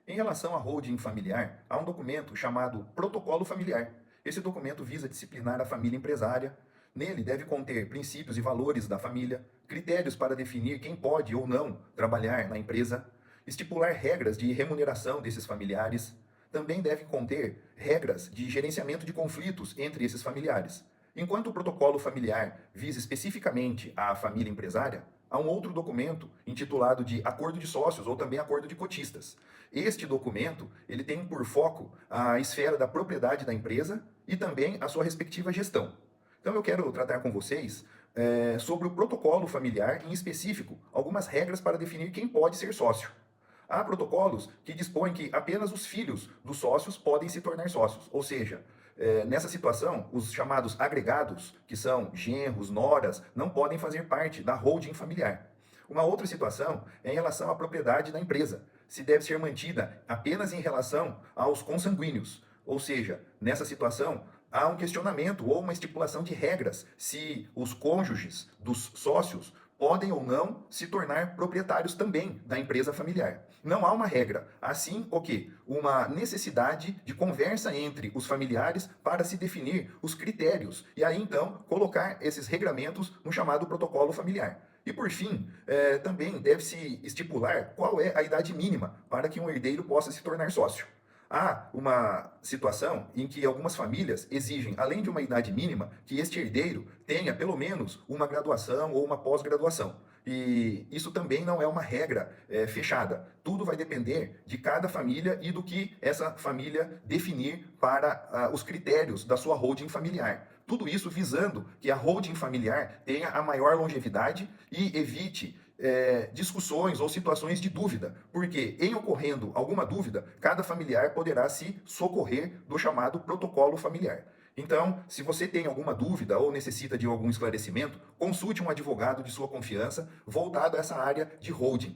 Em relação à holding familiar, há um documento chamado Protocolo Familiar. Esse documento visa disciplinar a família empresária. Nele deve conter princípios e valores da família, critérios para definir quem pode ou não trabalhar na empresa, estipular regras de remuneração desses familiares. Também deve conter regras de gerenciamento de conflitos entre esses familiares. Enquanto o protocolo familiar visa especificamente a família empresária, há um outro documento intitulado de Acordo de Sócios ou também Acordo de Cotistas. Este documento, ele tem por foco a esfera da propriedade da empresa e também a sua respectiva gestão. Então eu quero tratar com vocês sobre o protocolo familiar, em específico, algumas regras para definir quem pode ser sócio. Há protocolos que dispõem que apenas os filhos dos sócios podem se tornar sócios, ou seja, nessa situação, os chamados agregados, que são genros, noras, não podem fazer parte da holding familiar. Uma outra situação é em relação à propriedade da empresa, se deve ser mantida apenas em relação aos consanguíneos, ou seja, nessa situação, há um questionamento ou uma estipulação de regras se os cônjuges dos sócios podem ou não se tornar proprietários também da empresa familiar. Não há uma regra, assim o que? Uma necessidade de conversa entre os familiares para se definir os critérios e aí então colocar esses regramentos no chamado protocolo familiar. E por fim, também deve-se estipular qual é a idade mínima para que um herdeiro possa se tornar sócio. Há uma situação em que algumas famílias exigem, além de uma idade mínima, que este herdeiro tenha pelo menos uma graduação ou uma pós-graduação. E isso também não é uma regra fechada. Tudo vai depender de cada família e do que essa família definir para os critérios da sua holding familiar. Tudo isso visando que a holding familiar tenha a maior longevidade e evite discussões ou situações de dúvida, porque em ocorrendo alguma dúvida, cada familiar poderá se socorrer do chamado protocolo familiar. Então, se você tem alguma dúvida ou necessita de algum esclarecimento, consulte um advogado de sua confiança voltado a essa área de holding.